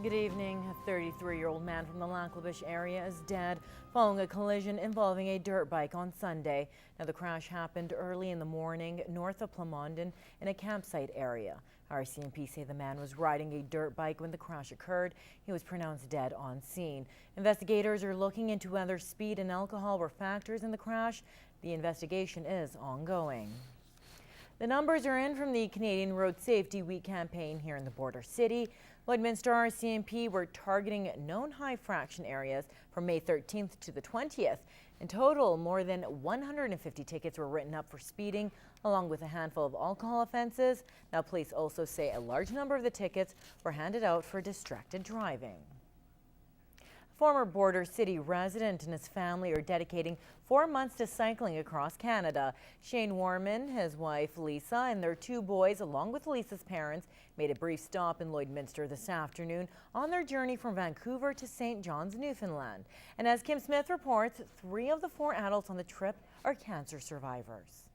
Good evening. A 33-year-old man from the Lanclabish area is dead following a collision involving a dirt bike on Sunday. Now, the crash happened early in the morning north of Plamondon in a campsite area. RCMP say the man was riding a dirt bike when the crash occurred. He was pronounced dead on scene. Investigators are looking into whether speed and alcohol were factors in the crash. The investigation is ongoing. The numbers are in from the Canadian Road Safety Week campaign here in the border city. Lloydminster RCMP were targeting known high fraction areas from May 13th to the 20th. In total, more than 150 tickets were written up for speeding, along with a handful of alcohol offenses. Now, police also say a large number of the tickets were handed out for distracted driving. Former border city resident and his family are dedicating 4 months to cycling across Canada. Shane Warman, his wife Lisa, and their 2 boys, along with Lisa's parents, made a brief stop in Lloydminster this afternoon on their journey from Vancouver to St. John's, Newfoundland. And as Kim Smith reports, 3 of the 4 adults on the trip are cancer survivors.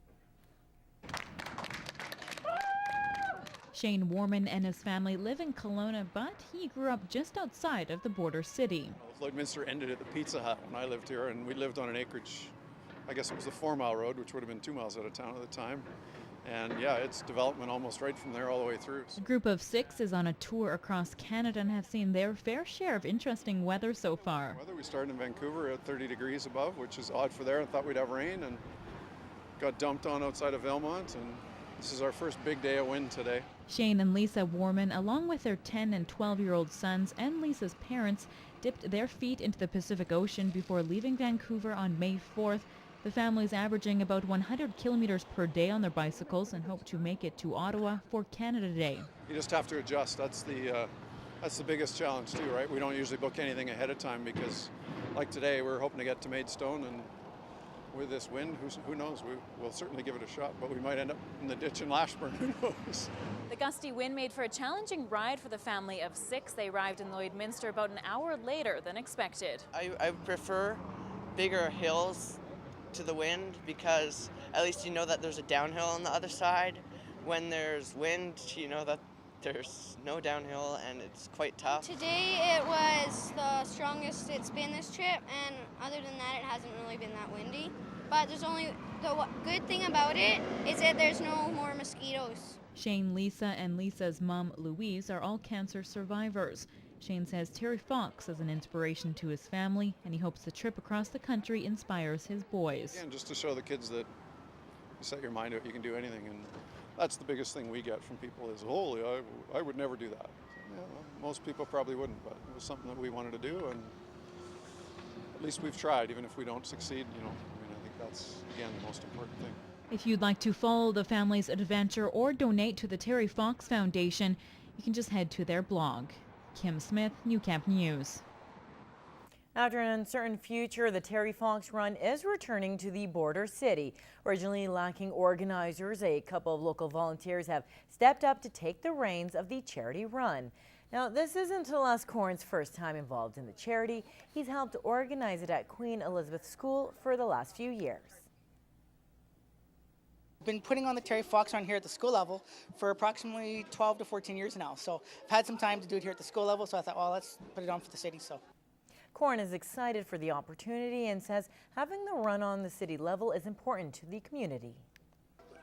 Shane Warman and his family live in Kelowna, but he grew up just outside of the border city. Lloydminster ended at the Pizza Hut when I lived here, and we lived on an acreage, I guess it was a 4-mile road, which would have been 2 miles out of town at the time. And yeah, it's development almost right from there all the way through. A group of 6 is on a tour across Canada and have seen their fair share of interesting weather so far. We started in Vancouver at 30 degrees above, which is odd for there, and thought we'd have rain, and got dumped on outside of Valemount, and this is our first big day of wind today. Shane and Lisa Warman, along with their 10 and 12-year-old sons and Lisa's parents, dipped their feet into the Pacific Ocean before leaving Vancouver on May 4th. The family's averaging about 100 kilometers per day on their bicycles and hope to make it to Ottawa for Canada Day. You just have to adjust. That's the biggest challenge too, right? We don't usually book anything ahead of time because, like today, we're hoping to get to Maidstone, and with this wind, who knows? We'll certainly give it a shot, but we might end up in the ditch in Lashburn. Who knows? The gusty wind made for a challenging ride for the family of 6. They arrived in Lloydminster about an hour later than expected. I prefer bigger hills to the wind because at least you know that there's a downhill on the other side. When there's wind, you know that there's no downhill and it's quite tough. Today it was the strongest it's been this trip, and other than that it hasn't really been that windy. But there's only the good thing about it is that there's no more mosquitoes. Shane, Lisa, and Lisa's mom, Louise, are all cancer survivors. Shane says Terry Fox is an inspiration to his family, and he hopes the trip across the country inspires his boys. Again, just to show the kids that you set your mind to it, you can do anything. And that's the biggest thing we get from people is, holy, I would never do that. Yeah, well, most people probably wouldn't, but it was something that we wanted to do, and at least we've tried, even if we don't succeed, I think that's, again, the most important thing. If you'd like to follow the family's adventure or donate to the Terry Fox Foundation, you can just head to their blog. Kim Smith, Newcap News. After an uncertain future, the Terry Fox Run is returning to the border city. Originally lacking organizers, a couple of local volunteers have stepped up to take the reins of the charity run. Now, this isn't Les Corn's first time involved in the charity. He's helped organize it at Queen Elizabeth School for the last few years. Been putting on the Terry Fox Run here at the school level for approximately 12 to 14 years now. So I've had some time to do it here at the school level, so I thought, well, let's put it on for the city. So Corn is excited for the opportunity and says having the run on the city level is important to the community.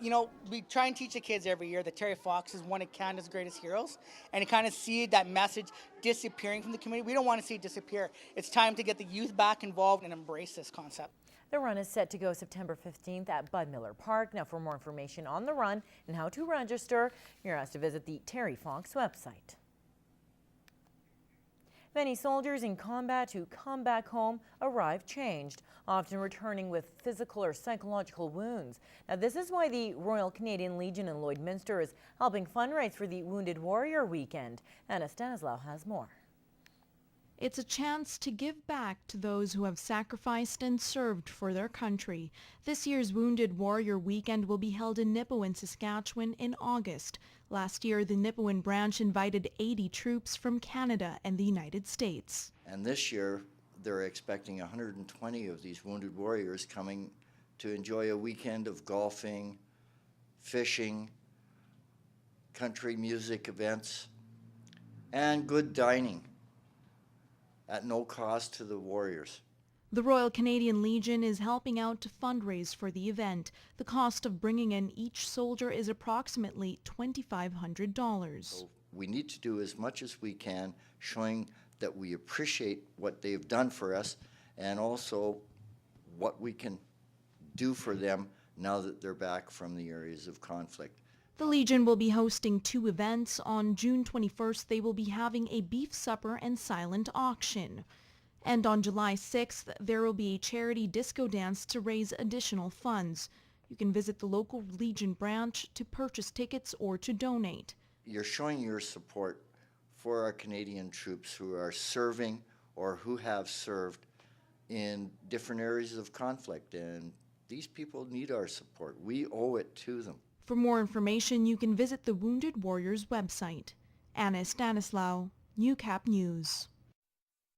You know, we try and teach the kids every year that Terry Fox is one of Canada's greatest heroes, and to kind of see that message disappearing from the community. We don't want to see it disappear. It's time to get the youth back involved and embrace this concept. The run is set to go September 15th at Bud Miller Park. Now, for more information on the run and how to register, you're asked to visit the Terry Fox website. Many soldiers in combat who come back home arrive changed, often returning with physical or psychological wounds. Now, this is why the Royal Canadian Legion in Lloydminster is helping fundraise for the Wounded Warrior Weekend. Anna Stanislaw has more. It's a chance to give back to those who have sacrificed and served for their country. This year's Wounded Warrior Weekend will be held in Nipawin, Saskatchewan in August. Last year, the Nipawin branch invited 80 troops from Canada and the United States. And this year, they're expecting 120 of these Wounded Warriors coming to enjoy a weekend of golfing, fishing, country music events, and good dining. at no cost to the warriors. The Royal Canadian Legion is helping out to fundraise for the event. The cost of bringing in each soldier is approximately $2,500. So we need to do as much as we can, showing that we appreciate what they've done for us and also what we can do for them now that they're back from the areas of conflict. The Legion will be hosting 2 events. On June 21st, they will be having a beef supper and silent auction. And on July 6th, there will be a charity disco dance to raise additional funds. You can visit the local Legion branch to purchase tickets or to donate. You're showing your support for our Canadian troops who are serving or who have served in different areas of conflict, and these people need our support. We owe it to them. For more information, you can visit the Wounded Warriors website. Anna Stanislaw, Newcap News.